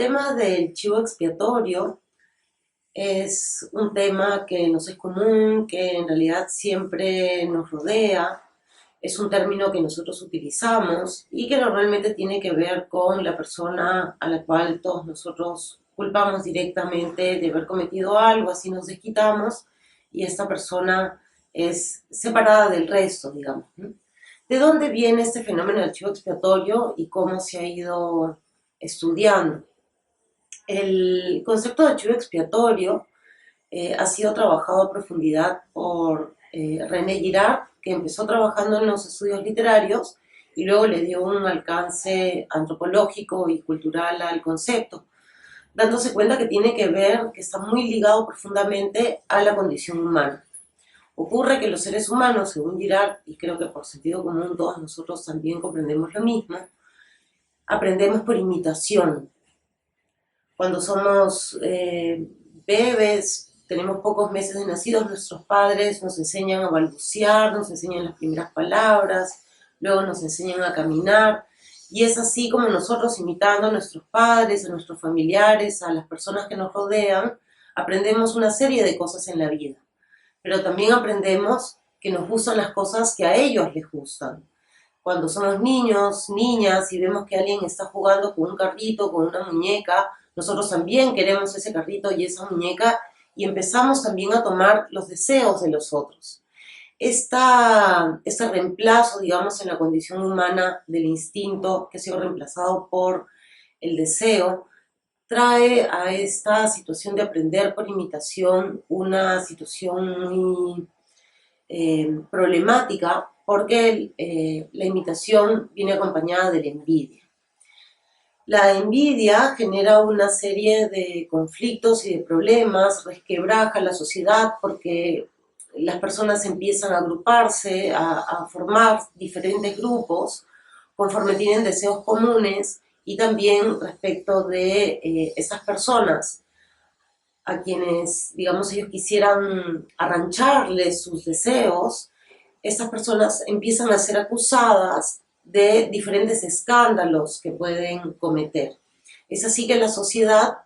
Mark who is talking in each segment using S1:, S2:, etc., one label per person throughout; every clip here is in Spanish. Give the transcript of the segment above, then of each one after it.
S1: tema del chivo expiatorio es un tema que nos es común, que en realidad siempre nos rodea, es un término que nosotros utilizamos y que normalmente tiene que ver con la persona a la cual todos nosotros culpamos directamente de haber cometido algo, así nos desquitamos y esta persona es separada del resto, digamos, ¿no? ¿De dónde viene este fenómeno del chivo expiatorio y cómo se ha ido estudiando? El concepto de chivo expiatorio ha sido trabajado a profundidad por René Girard, que empezó trabajando en los estudios literarios y luego le dio un alcance antropológico y cultural al concepto, dándose cuenta que tiene que ver, que está muy ligado profundamente a la condición humana. Ocurre que los seres humanos, según Girard, y creo que por sentido común todos nosotros también comprendemos lo mismo, aprendemos por imitación. Cuando somos bebés, tenemos pocos meses de nacidos, nuestros padres nos enseñan a balbucear, nos enseñan las primeras palabras, luego nos enseñan a caminar, y es así como nosotros, imitando a nuestros padres, a nuestros familiares, a las personas que nos rodean, aprendemos una serie de cosas en la vida. Pero también aprendemos que nos gustan las cosas que a ellos les gustan. Cuando somos niños, niñas, y vemos que alguien está jugando con un carrito, con una muñeca, nosotros también queremos ese carrito y esa muñeca y empezamos también a tomar los deseos de los otros. Este reemplazo, digamos, en la condición humana del instinto que ha sido reemplazado por el deseo, trae a esta situación de aprender por imitación una situación muy problemática porque la imitación viene acompañada de la envidia. La envidia genera una serie de conflictos y de problemas, resquebraja la sociedad porque las personas empiezan a agruparse, a formar diferentes grupos conforme tienen deseos comunes y también respecto de esas personas a quienes, digamos, ellos quisieran arrancharles sus deseos, estas personas empiezan a ser acusadas de diferentes escándalos que pueden cometer. Es así que la sociedad,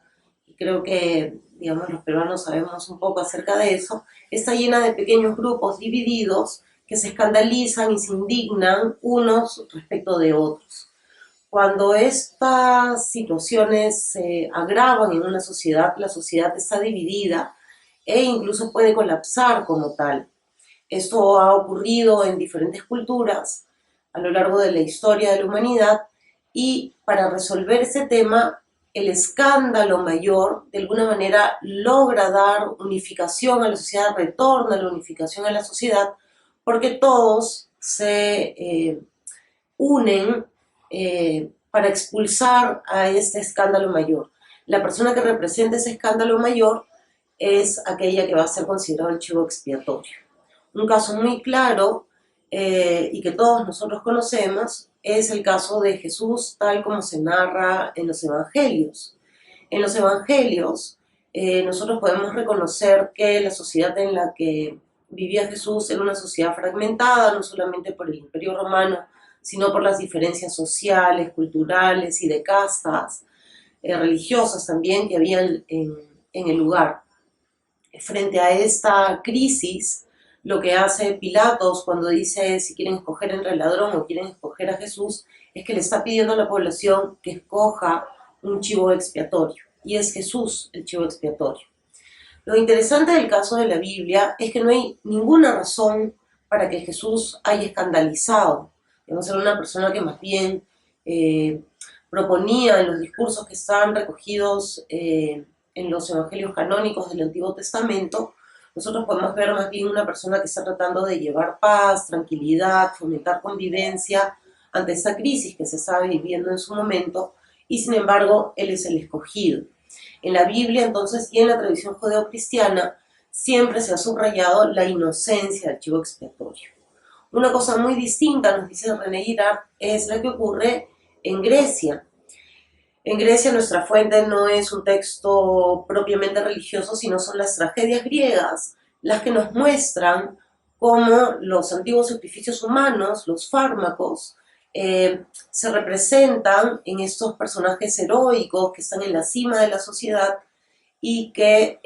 S1: y creo que, digamos, los peruanos sabemos un poco acerca de eso, está llena de pequeños grupos divididos que se escandalizan y se indignan unos respecto de otros. Cuando estas situaciones se agravan en una sociedad, la sociedad está dividida e incluso puede colapsar como tal. Esto ha ocurrido en diferentes culturas a lo largo de la historia de la humanidad y para resolver ese tema, el escándalo mayor de alguna manera logra dar unificación a la sociedad, retorna la unificación a la sociedad porque todos se unen para expulsar a este escándalo mayor. La persona que representa ese escándalo mayor es aquella que va a ser considerado el chivo expiatorio. Un caso muy claro y que todos nosotros conocemos es el caso de Jesús tal como se narra en los evangelios. En los evangelios nosotros podemos reconocer que la sociedad en la que vivía Jesús era una sociedad fragmentada, no solamente por el Imperio Romano, sino por las diferencias sociales, culturales y de castas, religiosas también que había en el lugar. Frente a esta crisis, lo que hace Pilatos cuando dice si quieren escoger entre el ladrón o quieren escoger a Jesús, es que le está pidiendo a la población que escoja un chivo expiatorio, y es Jesús el chivo expiatorio. Lo interesante del caso de la Biblia es que no hay ninguna razón para que Jesús haya escandalizado. Debemos ser una persona que más bien eh, proponía en los discursos que están recogidos en los evangelios canónicos del Antiguo Testamento, nosotros podemos ver más bien una persona que está tratando de llevar paz, tranquilidad, fomentar convivencia ante esta crisis que se estaba viviendo en su momento, y sin embargo él es el escogido. En la Biblia, entonces, y en la tradición judeocristiana, siempre se ha subrayado la inocencia del chivo expiatorio. Una cosa muy distinta, nos dice René Girard, es la que ocurre en Grecia. En Grecia nuestra fuente no es un texto propiamente religioso, sino son las tragedias griegas, las que nos muestran cómo los antiguos sacrificios humanos, los fármacos, se representan en estos personajes heroicos que están en la cima de la sociedad y que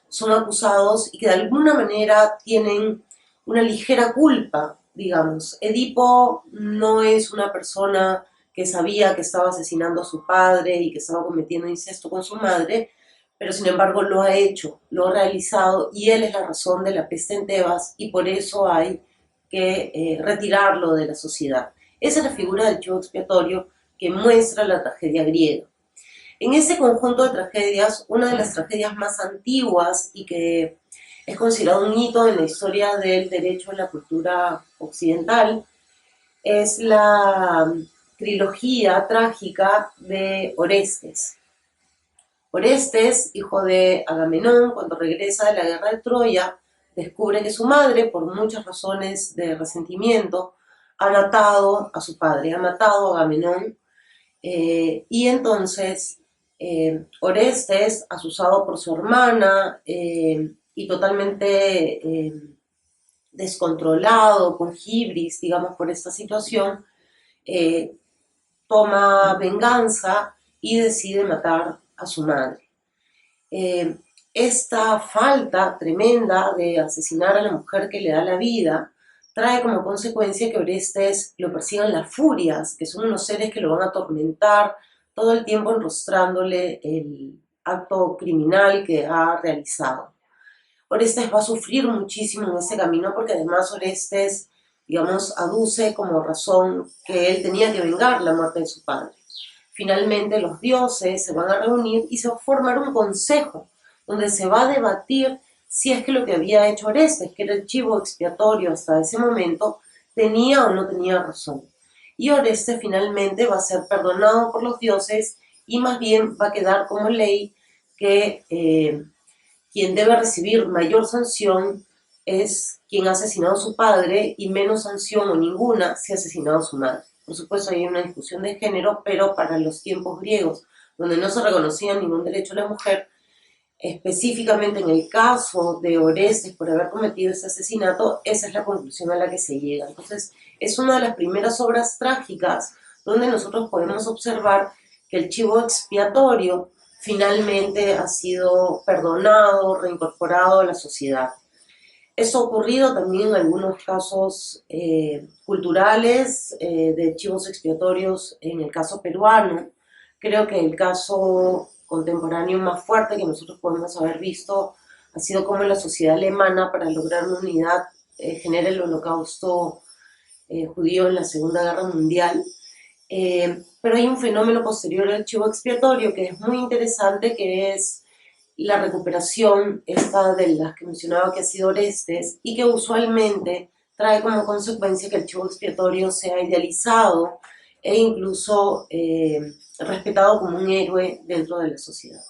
S1: son acusados y que de alguna manera tienen una ligera culpa, digamos. Edipo no es una persona que sabía que estaba asesinando a su padre y que estaba cometiendo incesto con su madre, pero sin embargo lo ha hecho, lo ha realizado y él es la razón de la peste en Tebas y por eso hay que retirarlo de la sociedad. Esa es la figura del chivo expiatorio que muestra la tragedia griega. En este conjunto de tragedias, una de las tragedias más antiguas y que es considerado un hito en la historia del derecho en la cultura occidental es la trilogía trágica de Orestes. Orestes, hijo de Agamenón, cuando regresa de la guerra de Troya, descubre que su madre, por muchas razones de resentimiento, ha matado a su padre, ha matado a Agamenón, y entonces Orestes, asusado por su hermana y totalmente descontrolado, con hibris, digamos, por esta situación, eh, toma venganza y decide matar a su madre. Eh, esta falta tremenda de asesinar a la mujer que le da la vida trae como consecuencia que Orestes lo persigan las furias, que son unos seres que lo van a atormentar todo el tiempo enrostrándole el acto criminal que ha realizado. Orestes va a sufrir muchísimo en ese camino porque además Orestes, digamos, aduce como razón que él tenía que vengar la muerte de su padre. Finalmente los dioses se van a reunir y se va a formar un consejo donde se va a debatir si es que lo que había hecho Orestes, que era el chivo expiatorio hasta ese momento, tenía o no tenía razón. Y Orestes finalmente va a ser perdonado por los dioses y más bien va a quedar como ley que quien debe recibir mayor sanción es quien ha asesinado a su padre y menos sanción o ninguna si ha asesinado a su madre. Por supuesto hay una discusión de género, pero para los tiempos griegos, donde no se reconocía ningún derecho a la mujer, específicamente en el caso de Orestes por haber cometido ese asesinato, esa es la conclusión a la que se llega. Entonces, es una de las primeras obras trágicas donde nosotros podemos observar que el chivo expiatorio finalmente ha sido perdonado, reincorporado a la sociedad. Eso ha ocurrido también en algunos casos culturales de chivos expiatorios en el caso peruano. Creo que el caso contemporáneo más fuerte que nosotros podemos haber visto ha sido como la sociedad alemana para lograr una unidad genera el holocausto judío en la Segunda Guerra Mundial. Pero hay un fenómeno posterior al chivo expiatorio que es muy interesante, que es la recuperación esta de las que mencionaba que ha sido Orestes y que usualmente trae como consecuencia que el chivo expiatorio sea idealizado e incluso respetado como un héroe dentro de la sociedad.